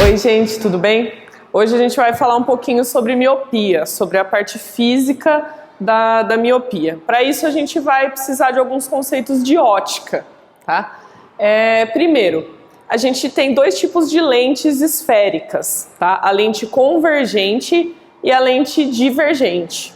Oi, gente, tudo bem? Hoje a gente vai falar um pouquinho sobre miopia, sobre a parte física da miopia. Para isso a gente vai precisar de alguns conceitos de ótica, tá? Primeiro, a gente tem dois tipos de lentes esféricas, tá? A lente convergente e a lente divergente.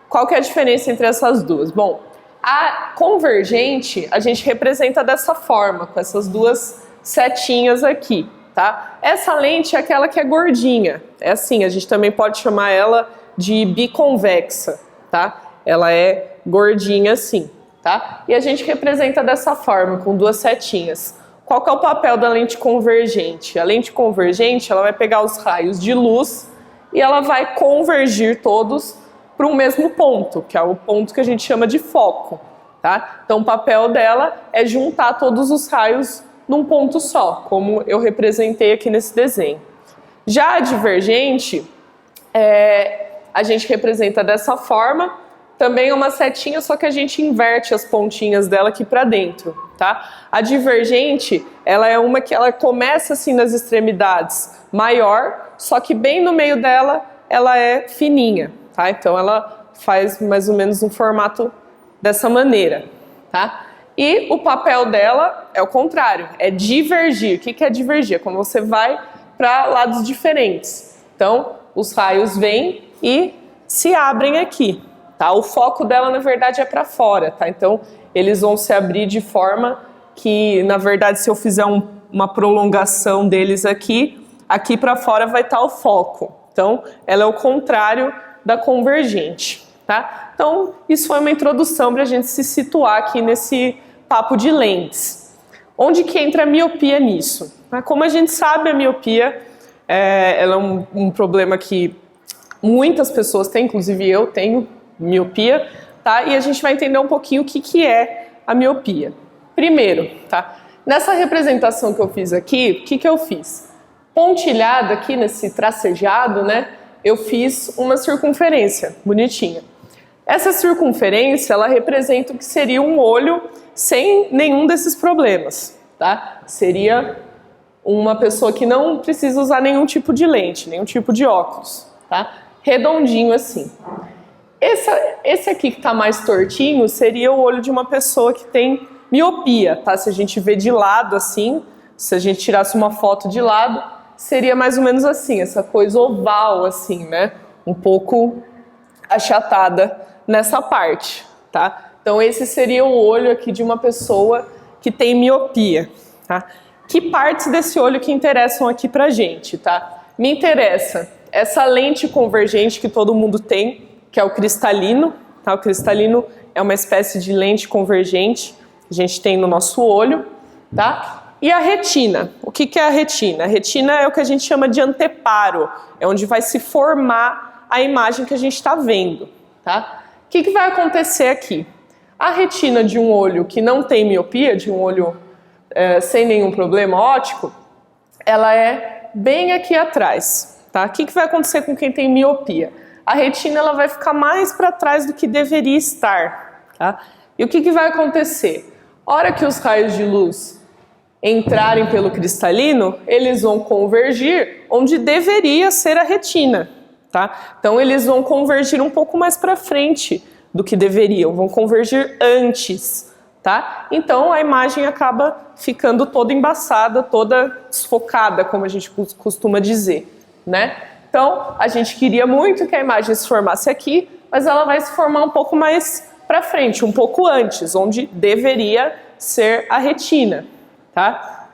Qual que é a diferença entre essas duas? Bom, a convergente a gente representa dessa forma, com essas duas setinhas aqui, tá? Essa lente é aquela que é gordinha, é assim, a gente também pode chamar ela de biconvexa, tá? Ela é gordinha assim, tá? E a gente representa dessa forma, com duas setinhas. Qual que é o papel da lente convergente? A lente convergente, ela vai pegar os raios de luz e ela vai convergir todos para o mesmo ponto, que é o ponto que a gente chama de foco, tá? Então o papel dela é juntar todos os raios num ponto só, como eu representei aqui nesse desenho. Já a divergente, a gente representa dessa forma, também é uma setinha, só que a gente inverte as pontinhas dela aqui para dentro, tá? A divergente, ela é uma que ela começa assim nas extremidades maior, só que bem no meio dela ela é fininha, tá? Então ela faz mais ou menos um formato dessa maneira, tá? E o papel dela é o contrário, é divergir. O que é divergir? É quando você vai para lados diferentes. Então, os raios vêm e se abrem aqui, tá? O foco dela, na verdade, é para fora, tá? Então, eles vão se abrir de forma que, na verdade, se eu fizer uma prolongação deles aqui para fora vai estar o foco. Então, ela é o contrário da convergente, tá? Então, isso foi uma introdução para a gente se situar aqui nesse papo de lentes. Onde que entra a miopia nisso? Como a gente sabe, a miopia ela é um problema que muitas pessoas têm, inclusive eu tenho miopia, tá? E a gente vai entender um pouquinho o que é a miopia. Primeiro, tá? Nessa representação que eu fiz aqui, o que eu fiz? Pontilhada aqui nesse tracejado, né? Eu fiz uma circunferência bonitinha. Essa circunferência, ela representa o que seria um olho sem nenhum desses problemas, tá? Seria uma pessoa que não precisa usar nenhum tipo de lente, nenhum tipo de óculos, tá? Redondinho assim. Esse aqui que tá mais tortinho seria o olho de uma pessoa que tem miopia, tá? Se a gente vê de lado assim, se a gente tirasse uma foto de lado, seria mais ou menos assim, essa coisa oval assim, né? Um pouco achatada nessa parte, tá? Então esse seria o olho aqui de uma pessoa que tem miopia, tá? Que partes desse olho que interessam aqui pra gente, tá? Me interessa essa lente convergente que todo mundo tem, que é o cristalino, tá? O cristalino é uma espécie de lente convergente que a gente tem no nosso olho, tá? E a retina. O que é a retina? A retina é o que a gente chama de anteparo, é onde vai se formar a imagem que a gente está vendo, tá? O que vai acontecer aqui? A retina de um olho que não tem miopia, de um olho sem nenhum problema óptico, ela é bem aqui atrás, tá? O que vai acontecer com quem tem miopia? A retina ela vai ficar mais para trás do que deveria estar, tá? E o que vai acontecer? A hora que os raios de luz entrarem pelo cristalino, eles vão convergir onde deveria ser a retina, tá? Então eles vão convergir um pouco mais para frente do que deveriam, vão convergir antes, tá? Então a imagem acaba ficando toda embaçada, toda desfocada, como a gente costuma dizer, né? Então a gente queria muito que a imagem se formasse aqui, mas ela vai se formar um pouco mais para frente, um pouco antes, onde deveria ser a retina, tá?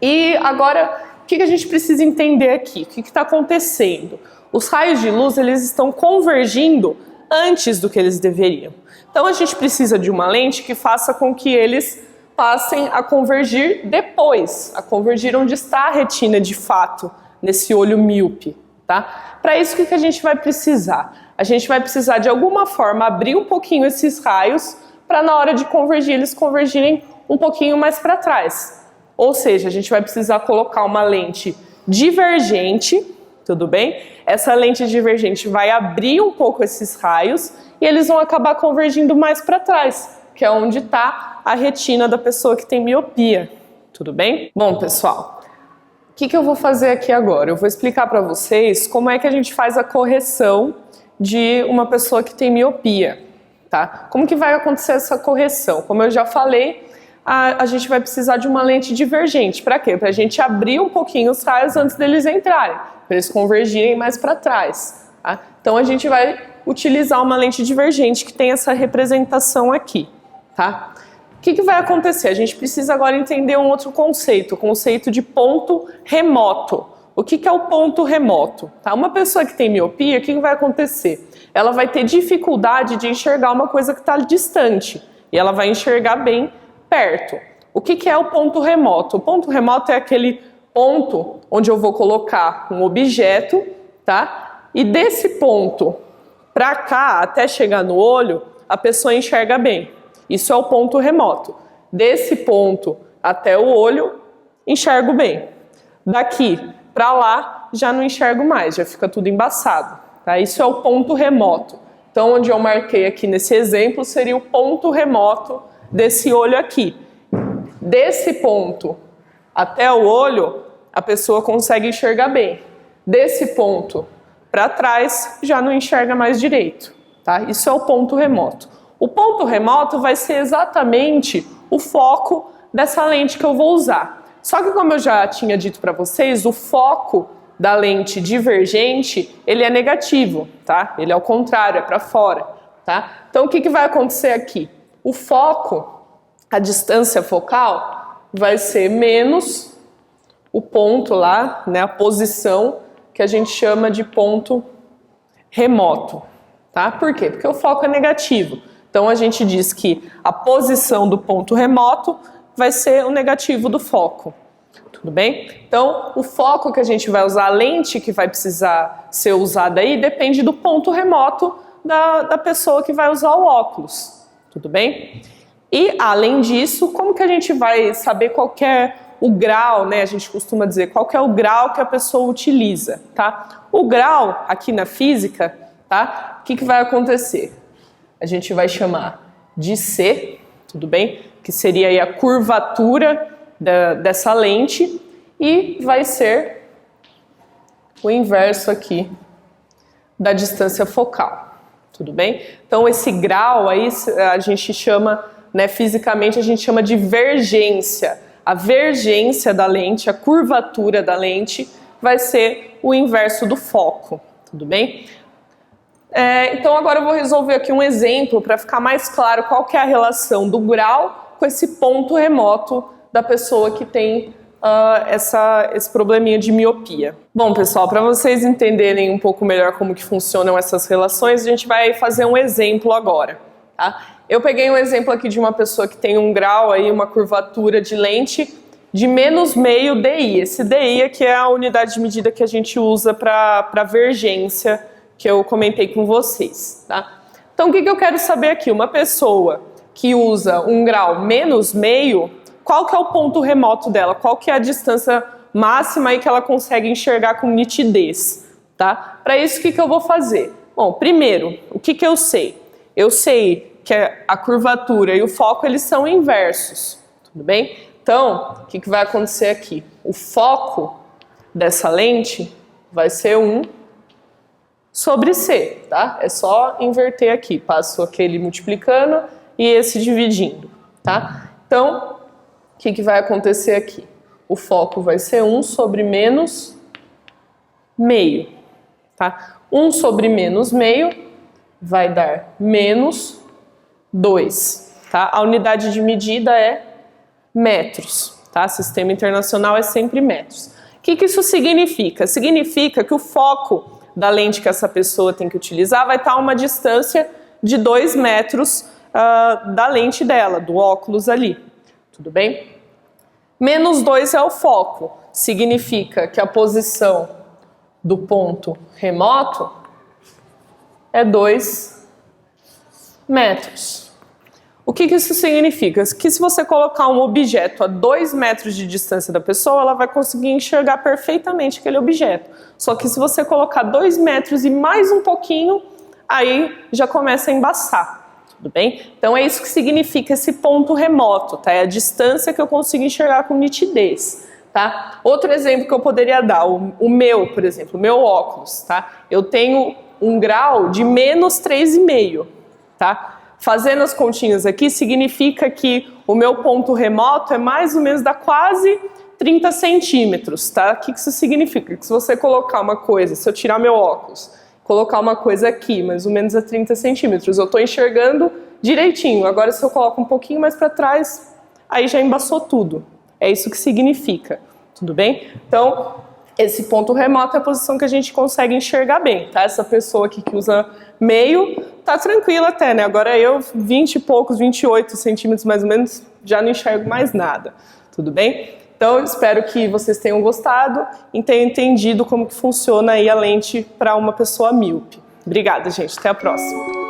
E agora, o que a gente precisa entender aqui? O que está acontecendo? Os raios de luz, eles estão convergindo antes do que eles deveriam. Então a gente precisa de uma lente que faça com que eles passem a convergir depois, a convergir onde está a retina de fato, nesse olho míope, tá? Para isso, o que a gente vai precisar? A gente vai precisar de alguma forma abrir um pouquinho esses raios para na hora de convergir, eles convergirem um pouquinho mais para trás. Ou seja, a gente vai precisar colocar uma lente divergente, tudo bem? Essa lente divergente vai abrir um pouco esses raios e eles vão acabar convergindo mais para trás, que é onde está a retina da pessoa que tem miopia, tudo bem? Bom, pessoal, O que eu vou fazer aqui agora? Eu vou explicar para vocês como é que a gente faz a correção de uma pessoa que tem miopia, tá? Como que vai acontecer essa correção? Como eu já falei, a gente vai precisar de uma lente divergente. Para quê? Para a gente abrir um pouquinho os raios antes deles entrarem, para eles convergirem mais para trás, tá? Então a gente vai utilizar uma lente divergente que tem essa representação aqui, tá? O que vai acontecer? A gente precisa agora entender um outro conceito, o conceito de ponto remoto. O que é o ponto remoto? Tá? Uma pessoa que tem miopia, o que vai acontecer? Ela vai ter dificuldade de enxergar uma coisa que está distante e ela vai enxergar bem perto. O que é o ponto remoto? O ponto remoto é aquele ponto onde eu vou colocar um objeto, tá? E desse ponto para cá, até chegar no olho, a pessoa enxerga bem. Isso é o ponto remoto. Desse ponto até o olho, enxergo bem. Daqui para lá, já não enxergo mais, já fica tudo embaçado. Tá? Isso é o ponto remoto. Então, onde eu marquei aqui nesse exemplo, seria o ponto remoto desse olho aqui. Desse ponto até o olho, a pessoa consegue enxergar bem. Desse ponto para trás, já não enxerga mais direito. Tá? Isso é o ponto remoto. O ponto remoto vai ser exatamente o foco dessa lente que eu vou usar. Só que, como eu já tinha dito para vocês, o foco da lente divergente, ele é negativo, tá? Ele é o contrário, é para fora, tá? Então, o que vai acontecer aqui? O foco, a distância focal, vai ser menos o ponto lá, né? A posição que a gente chama de ponto remoto, tá? Por quê? Porque o foco é negativo. Então, a gente diz que a posição do ponto remoto vai ser o negativo do foco. Tudo bem? Então, o foco que a gente vai usar, a lente que vai precisar ser usada aí, depende do ponto remoto da pessoa que vai usar o óculos. Tudo bem? E, além disso, como que a gente vai saber qual que é o grau, né? A gente costuma dizer qual que é o grau que a pessoa utiliza, tá? O grau, aqui na física, tá? O que vai acontecer? A gente vai chamar de C, tudo bem? Que seria aí a curvatura dessa lente e vai ser o inverso aqui da distância focal, tudo bem? Então esse grau aí a gente chama, né, fisicamente a gente chama de vergência. A vergência da lente, a curvatura da lente vai ser o inverso do foco, tudo bem? Então agora eu vou resolver aqui um exemplo para ficar mais claro qual que é a relação do grau com esse ponto remoto da pessoa que tem esse probleminha de miopia. Bom, pessoal, para vocês entenderem um pouco melhor como que funcionam essas relações, a gente vai fazer um exemplo agora, tá? Eu peguei um exemplo aqui de uma pessoa que tem um grau aí, uma curvatura de lente de -0,5 DI. Esse DI aqui é a unidade de medida que a gente usa para vergência, que eu comentei com vocês, tá? Então, o que eu quero saber aqui? Uma pessoa que usa um grau -0,5, qual que é o ponto remoto dela? Qual que é a distância máxima aí que ela consegue enxergar com nitidez, tá? Para isso, o que eu vou fazer? Bom, primeiro, o que eu sei? Eu sei que a curvatura e o foco, eles são inversos, tudo bem? Então, o que vai acontecer aqui? O foco dessa lente vai ser 1 sobre C, tá? É só inverter aqui, passo aquele multiplicando e esse dividindo, tá? Então, o que vai acontecer aqui? O foco vai ser 1 sobre -0,5, tá? 1 sobre -0,5 vai dar -2, tá? A unidade de medida é metros, tá? Sistema internacional é sempre metros. O que isso significa? Significa que o foco da lente que essa pessoa tem que utilizar vai estar a uma distância de 2 metros da lente dela, do óculos ali, tudo bem? -2 é o foco, significa que a posição do ponto remoto é 2 metros. O que isso significa? Que se você colocar um objeto a 2 metros de distância da pessoa, ela vai conseguir enxergar perfeitamente aquele objeto. Só que se você colocar 2 metros e mais um pouquinho, aí já começa a embaçar, tudo bem? Então é isso que significa esse ponto remoto, tá? É a distância que eu consigo enxergar com nitidez, tá? Outro exemplo que eu poderia dar, o meu, por exemplo, o meu óculos, tá? Eu tenho um grau de menos 3,5, tá? Fazendo as continhas aqui, significa que o meu ponto remoto é mais ou menos da quase 30 centímetros, tá? O que isso significa? Que se você colocar uma coisa, se eu tirar meu óculos, colocar uma coisa aqui, mais ou menos a 30 centímetros, eu estou enxergando direitinho. Agora, se eu coloco um pouquinho mais para trás, aí já embaçou tudo. É isso que significa, tudo bem? Então, esse ponto remoto é a posição que a gente consegue enxergar bem, tá? Essa pessoa aqui que usa meio, tá tranquila até, né? Agora eu, 20 e poucos, 28 centímetros mais ou menos, já não enxergo mais nada, tudo bem? Então, eu espero que vocês tenham gostado e tenham entendido como que funciona aí a lente para uma pessoa míope. Obrigada, gente. Até a próxima.